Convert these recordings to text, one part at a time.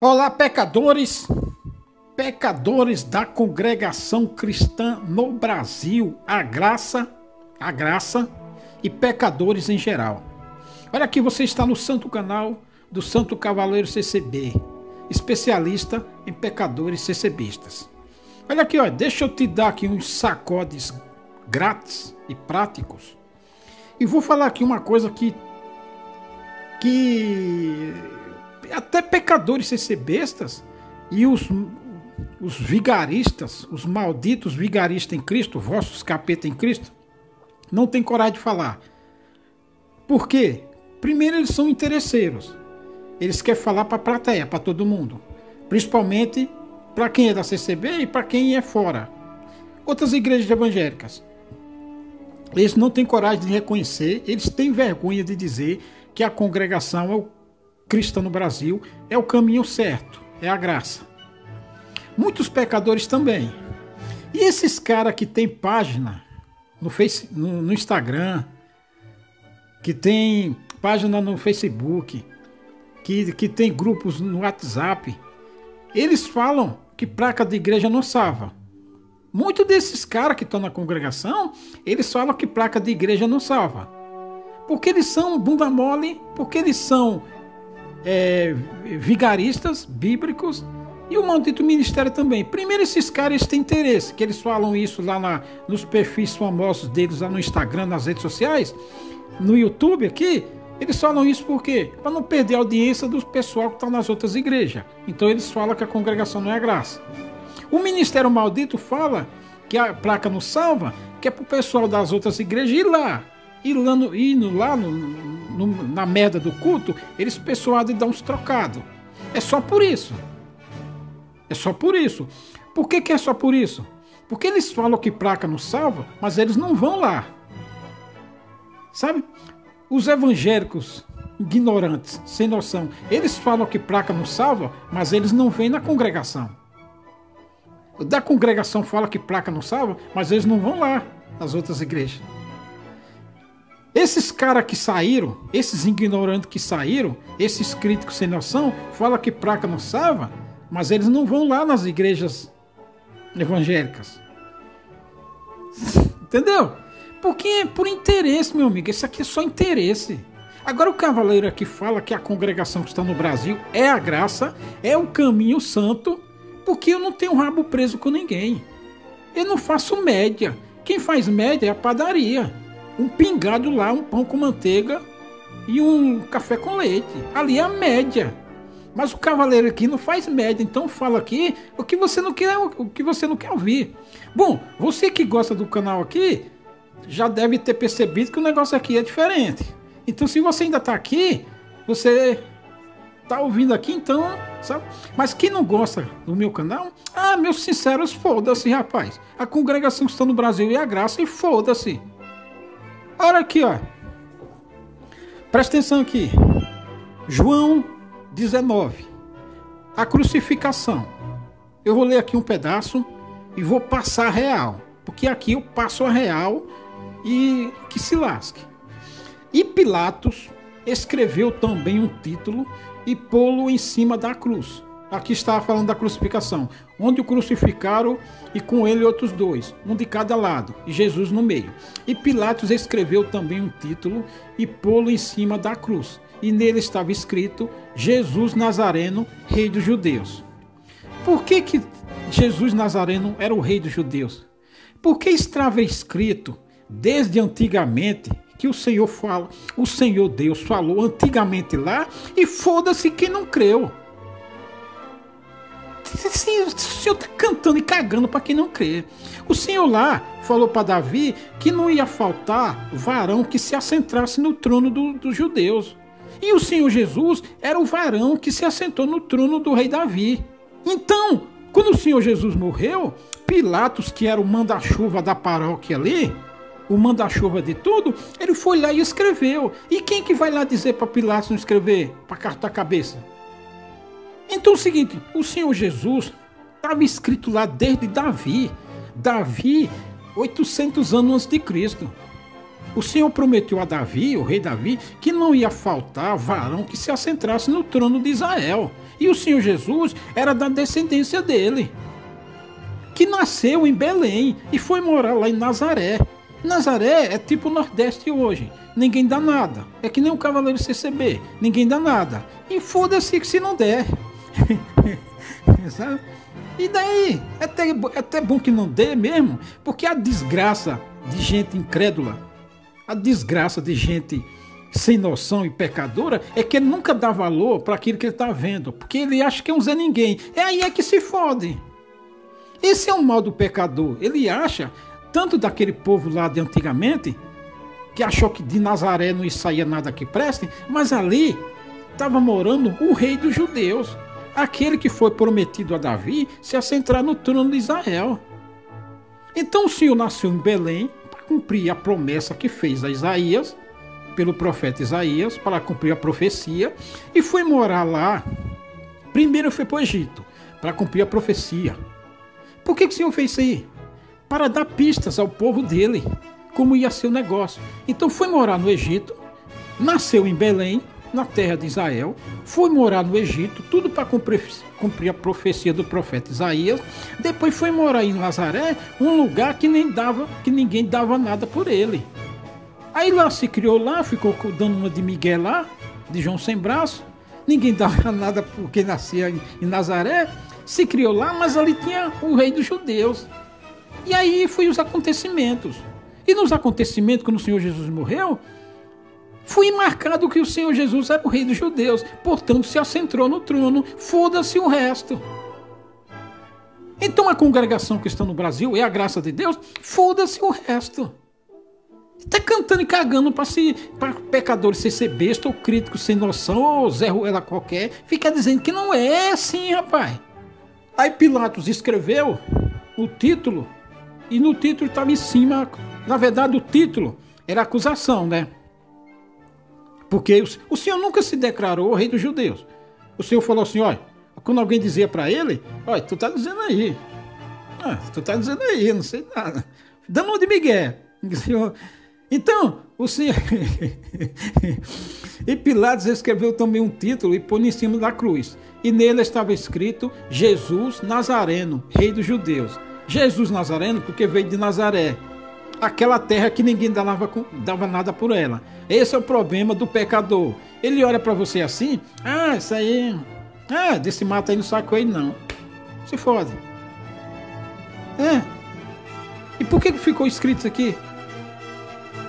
Olá, pecadores, pecadores da congregação cristã no Brasil, a graça e pecadores em geral. Olha aqui, você está no santo canal do Santo Cavaleiro CCB, especialista em pecadores CCBistas. Olha aqui, ó, deixa eu te dar aqui uns sacodes grátis e práticos. E vou falar aqui uma coisa que até pecadores CCBistas e os vigaristas, os malditos vigaristas em Cristo, vossos capeta em Cristo, não tem coragem de falar. Por quê? Primeiro, eles são interesseiros. Eles querem falar para a plateia, para todo mundo. Principalmente para quem é da CCB e para quem é fora. Outras igrejas evangélicas. Eles não têm coragem de reconhecer, eles têm vergonha de dizer que a congregação cristã no Brasil é o caminho certo, é a graça. Muitos pecadores também. E esses caras que tem página no Instagram, que tem página no Facebook, que tem grupos no WhatsApp, eles falam que placa de igreja não salva. Muitos desses caras que estão na congregação, eles falam que placa de igreja não salva. Porque eles são bunda mole, porque eles são vigaristas bíblicos e o maldito ministério também. Primeiro, esses caras têm interesse, que eles falam isso lá nos perfis famosos deles, lá no Instagram, nas redes sociais, no YouTube aqui. Eles falam isso por quê? Para não perder a audiência do pessoal que está nas outras igrejas. Então eles falam que a congregação não é graça. O ministério maldito fala que a placa não salva, que é para o pessoal das outras igrejas ir lá. Indo lá na merda do culto, eles persuadem e dão uns trocados. É só por isso. É só por isso. Por que é só por isso? Porque eles falam que placa não salva, mas eles não vão lá. Sabe? Os evangélicos ignorantes, sem noção, eles falam que placa não salva, mas eles não vêm na congregação. O da congregação fala que placa não salva, mas eles não vão lá nas outras igrejas. Esses caras que saíram, esses ignorantes que saíram, esses críticos sem noção, falam que placa não salva, mas eles não vão lá nas igrejas evangélicas. Entendeu? Porque é por interesse, meu amigo. Isso aqui é só interesse. Agora o cavaleiro aqui fala que a congregação que está no Brasil é a graça, é o caminho santo, porque eu não tenho rabo preso com ninguém. Eu não faço média. Quem faz média é a padaria. Um pingado lá, um pão com manteiga e um café com leite. Ali é a média. Mas o cavaleiro aqui não faz média, então fala aqui o que você não quer ouvir. Bom, você que gosta do canal aqui já deve ter percebido que o negócio aqui é diferente. Então, se você ainda está aqui, você está ouvindo aqui, então, sabe? Mas quem não gosta do meu canal, meus sinceros, foda-se, rapaz. A congregação que está no Brasil é a graça e foda-se. Olha aqui, ó. Presta atenção aqui. João 19. A crucificação. Eu vou ler aqui um pedaço e vou passar a real. Porque aqui eu passo a real e que se lasque. E Pilatos escreveu também um título e pô-lo em cima da cruz. Aqui está falando da crucificação, onde o crucificaram e com ele outros dois, um de cada lado, e Jesus no meio. E Pilatos escreveu também um título e pô-lo em cima da cruz. E nele estava escrito: Jesus Nazareno, Rei dos Judeus. Por que Jesus Nazareno era o Rei dos Judeus? Porque estava escrito desde antigamente que o Senhor Deus falou antigamente lá, e foda-se quem não creu. O Senhor está cantando e cagando para quem não crê. O Senhor lá falou para Davi que não ia faltar varão que se assentasse no trono dos judeus. E o Senhor Jesus era o varão que se assentou no trono do rei Davi. Então, quando o Senhor Jesus morreu, Pilatos, que era o manda-chuva da paróquia ali, o manda-chuva de tudo, ele foi lá e escreveu. E quem que vai lá dizer para Pilatos não escrever, para cortar a cabeça? Então é o seguinte, o Senhor Jesus estava escrito lá desde Davi. Davi, 800 anos antes de Cristo. O Senhor prometeu a Davi, o rei Davi, que não ia faltar varão que se assentasse no trono de Israel. E o Senhor Jesus era da descendência dele, que nasceu em Belém e foi morar lá em Nazaré. Nazaré é tipo o Nordeste hoje. Ninguém dá nada. É que nem o Cavaleiro CCB. Ninguém dá nada. E foda-se que se não der. Sabe? E daí? É até bom que não dê mesmo, porque a desgraça de gente incrédula, a desgraça de gente sem noção e pecadora, é que ele nunca dá valor para aquilo que ele está vendo, porque ele acha que é um Zé Ninguém. É aí que se fode. Esse é o mal do pecador. Ele acha, tanto daquele povo lá de antigamente, que achou que de Nazaré não saía nada que preste, mas ali estava morando o rei dos judeus, aquele que foi prometido a Davi se assentar no trono de Israel. Então o Senhor nasceu em Belém para cumprir a promessa que fez a Isaías, pelo profeta Isaías, para cumprir a profecia, e foi morar lá. Primeiro foi para o Egito, para cumprir a profecia. Por que o Senhor fez isso aí? Para dar pistas ao povo dele, como ia ser o negócio. Então foi morar no Egito, nasceu em Belém, na terra de Israel, foi morar no Egito, tudo para cumprir a profecia do profeta Isaías. Depois foi morar em Nazaré, um lugar que ninguém dava nada por ele. Aí lá se criou lá, ficou dando uma de Miguel lá, de João sem braço. Ninguém dava nada porque nascia em Nazaré. Se criou lá, mas ali tinha o rei dos judeus. E aí foi os acontecimentos. E nos acontecimentos, quando o Senhor Jesus morreu, foi marcado que o Senhor Jesus era o rei dos judeus. Portanto, se assentou no trono, foda-se o resto. Então a congregação cristã no Brasil é a graça de Deus, foda-se o resto. Está cantando e cagando para pecadores ser besta ou crítico sem noção ou Zé Ruela qualquer. Fica dizendo que não é assim, rapaz. Aí Pilatos escreveu o título e no título estava em cima. Na verdade, o título era acusação, né? Porque o Senhor nunca se declarou rei dos judeus. O Senhor falou assim, olha, quando alguém dizia para ele, olha, tu tá dizendo aí. Não sei nada. Dando uma de Miguel. Então, o Senhor... E Pilatos escreveu também um título e pôs em cima da cruz. E nele estava escrito Jesus Nazareno, rei dos judeus. Jesus Nazareno porque veio de Nazaré, aquela terra que ninguém dava nada por ela. Esse é o problema do pecador. Ele olha para você assim, isso aí, desse mato aí não sacou aí não. Se fode. E por que ficou escrito isso aqui?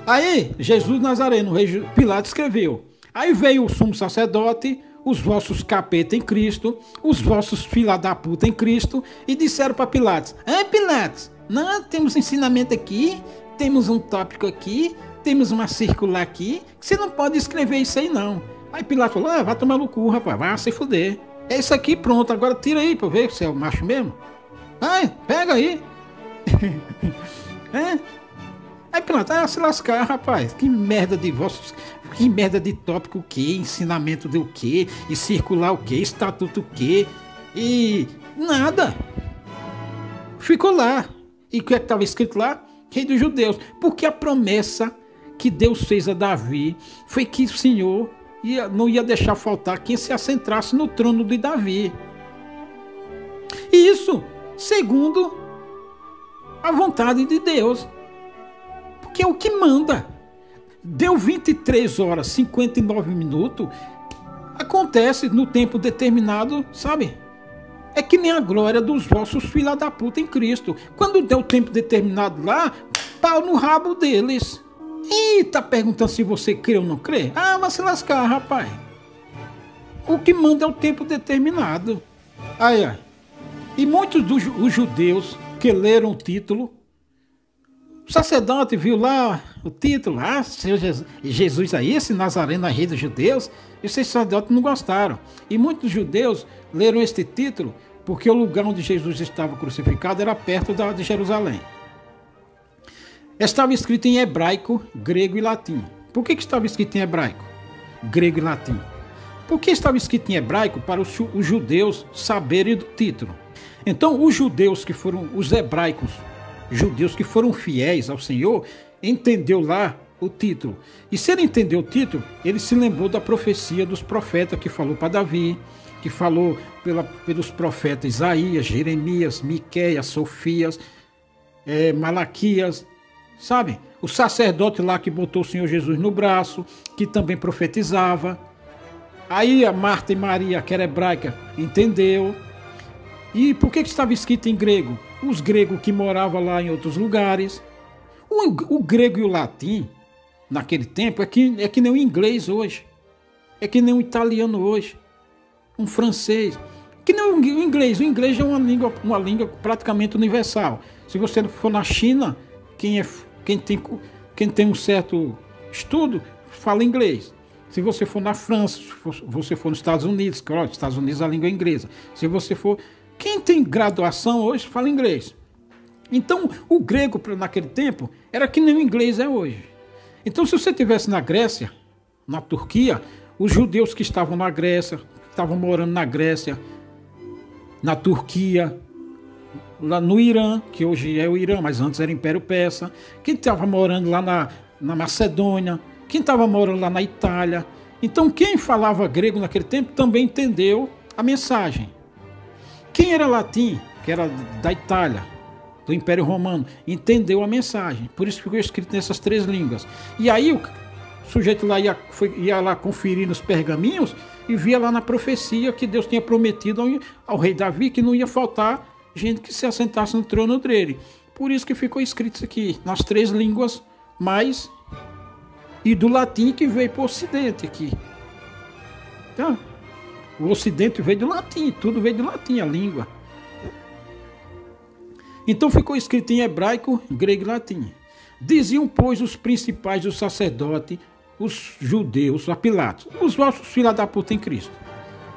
Aí, Jesus Nazareno, o rei Pilatos escreveu. Aí veio o sumo sacerdote, os vossos capeta em Cristo, os vossos filha da puta em Cristo, e disseram para Pilatos, Pilatos, nós temos ensinamento aqui, temos um tópico aqui, temos uma circular aqui, que você não pode escrever isso aí não. Aí Pilatos falou, vai tomar no cu, rapaz, vai se fuder. É isso aqui, pronto, agora tira aí pra eu ver se é o macho mesmo. Pega aí. Aí Pilatos, se lascar, rapaz, que merda de tópico o quê, ensinamento do quê, e circular o quê, estatuto o quê, e nada. Ficou lá. E o que é que estava escrito lá? Rei dos judeus. Porque a promessa que Deus fez a Davi foi que o Senhor não ia deixar faltar quem se assentasse no trono de Davi. E isso segundo a vontade de Deus. Porque é o que manda. Deu 23 horas, 59 minutos. Acontece no tempo determinado, sabe? É que nem a glória dos vossos filha da puta em Cristo. Quando der o tempo determinado lá, pau no rabo deles. E tá perguntando se você crê ou não crê? Vai se lascar, rapaz. O que manda é o tempo determinado. Aí. E muitos dos judeus que leram o título, o sacerdote viu lá o título, Senhor Jesus aí, esse Nazareno é rei dos judeus, e os sacerdotes não gostaram. E muitos judeus leram este título porque o lugar onde Jesus estava crucificado era perto de Jerusalém. Estava escrito em hebraico, grego e latim. Por que estava escrito em hebraico, grego e latim? Porque estava escrito em hebraico para os judeus saberem do título. Então os judeus que foram, os hebraicos, judeus que foram fiéis ao Senhor, entendeu lá o título. E se ele entendeu o título, ele se lembrou da profecia dos profetas que falou para Davi, que falou pelos profetas Isaías, Jeremias, Miqueias, Sofias, Malaquias, sabe? O sacerdote lá que botou o Senhor Jesus no braço, que também profetizava. Aí a Marta e Maria, que era hebraica, entendeu. E por que estava escrito em grego? Os gregos que moravam lá em outros lugares. O grego e o latim, naquele tempo, é que nem o inglês hoje. É que nem o italiano hoje. Um francês. Que nem o inglês. O inglês é uma língua praticamente universal. Se você for na China, quem tem um certo estudo, fala inglês. Se você for na França, se você for nos Estados Unidos, claro, nos Estados Unidos a língua é inglesa. Se você for... Quem tem graduação hoje fala inglês. Então, o grego naquele tempo era que nem o inglês é hoje. Então, se você estivesse na Grécia, na Turquia, os judeus que estavam na Grécia, que estavam morando na Grécia, na Turquia, lá no Irã, que hoje é o Irã, mas antes era Império Persa, quem estava morando lá na Macedônia, quem estava morando lá na Itália. Então, quem falava grego naquele tempo também entendeu a mensagem. Quem era latim, que era da Itália, do Império Romano, entendeu a mensagem. Por isso ficou escrito nessas 3 línguas. E aí o sujeito lá ia lá conferir nos pergaminhos e via lá na profecia que Deus tinha prometido ao rei Davi que não ia faltar gente que se assentasse no trono dele. Por isso que ficou escrito isso aqui, nas 3 línguas mais... E do latim que veio para o ocidente aqui. Tá? O ocidente veio do latim, tudo veio do latim, a língua. Então ficou escrito em hebraico, grego e latim. Diziam, pois, os principais dos sacerdotes, os judeus, a Pilatos, os vossos filhos da puta em Cristo.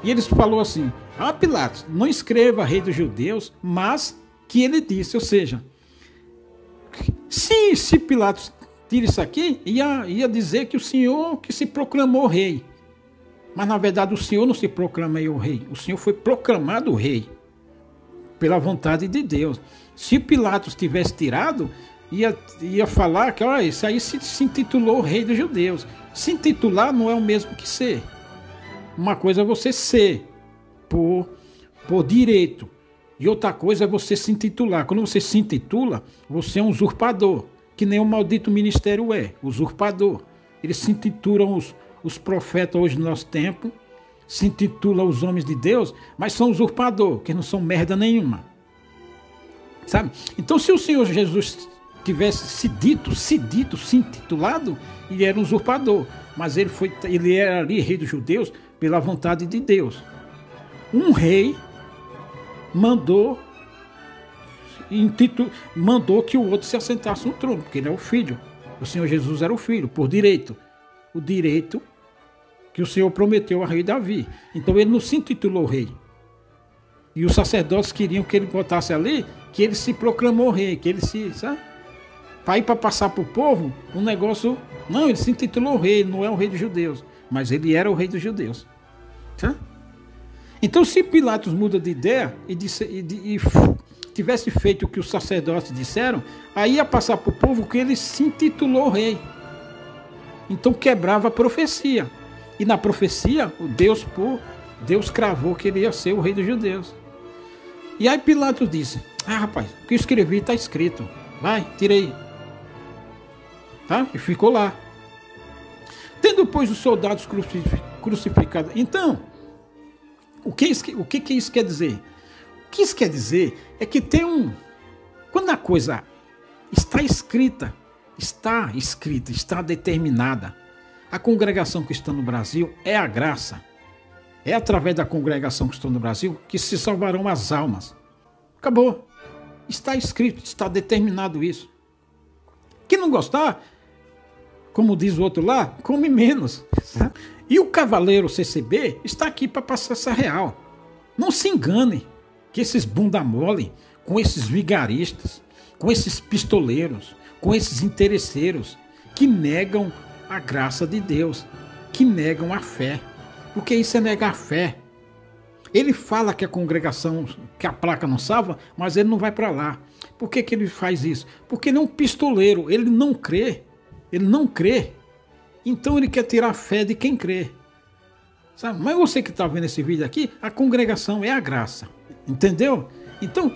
E eles falou assim, Pilatos, não escreva rei dos judeus, mas que ele disse, ou seja, se Pilatos tira isso aqui, ia dizer que o Senhor que se proclamou rei. Mas na verdade o Senhor não se proclamou o rei, o Senhor foi proclamado o rei, pela vontade de Deus. Se Pilatos tivesse tirado, ia falar que isso aí se intitulou rei dos judeus. Se intitular não é o mesmo que ser. Uma coisa é você ser por direito, e outra coisa é você se intitular. Quando você se intitula, você é um usurpador, que nem o maldito ministério usurpador. Eles se intitulam os profetas hoje no nosso tempo, se intitulam os homens de Deus, mas são usurpador, que não são merda nenhuma. Sabe? Então, se o Senhor Jesus tivesse se intitulado, ele era um usurpador, mas ele era ali rei dos judeus pela vontade de Deus. Um rei mandou que o outro se assentasse no trono, porque ele é o filho. O Senhor Jesus era o filho, por direito. O direito que o Senhor prometeu ao rei Davi. Então ele não se intitulou rei. E os sacerdotes queriam que ele botasse ali, que ele se proclamou rei, que ele sabe? Para ir para passar para o povo, um negócio... Não, ele se intitulou rei, não é o rei dos judeus, mas ele era o rei dos judeus. Tá? Então, se Pilatos muda de ideia e tivesse feito o que os sacerdotes disseram, aí ia passar para o povo que ele se intitulou rei. Então quebrava a profecia. E na profecia, Deus cravou que ele ia ser o rei dos judeus. E aí Pilatos disse, rapaz, o que eu escrevi está escrito. Vai, tira aí. Tá? E ficou lá. Tendo, pois, os soldados crucificados. Então, o que isso quer dizer? O que isso quer dizer é que quando a coisa está escrita, está determinada. A congregação cristã no Brasil é a graça. É através da congregação cristã no Brasil que se salvarão as almas. Acabou. Está escrito, está determinado isso. Quem não gostar, como diz o outro lá, come menos. E o cavaleiro CCB está aqui para passar essa real. Não se engane que esses bunda mole, com esses vigaristas, com esses pistoleiros, com esses interesseiros, que negam a graça de Deus, que negam a fé. Porque isso é negar a fé. Ele fala que a congregação, que a placa não salva, mas ele não vai para lá. Por que ele faz isso? Porque ele é um pistoleiro, ele não crê. Ele não crê. Então ele quer tirar a fé de quem crê. sabe? Mas você que está vendo esse vídeo aqui, a congregação é a graça, entendeu? Então,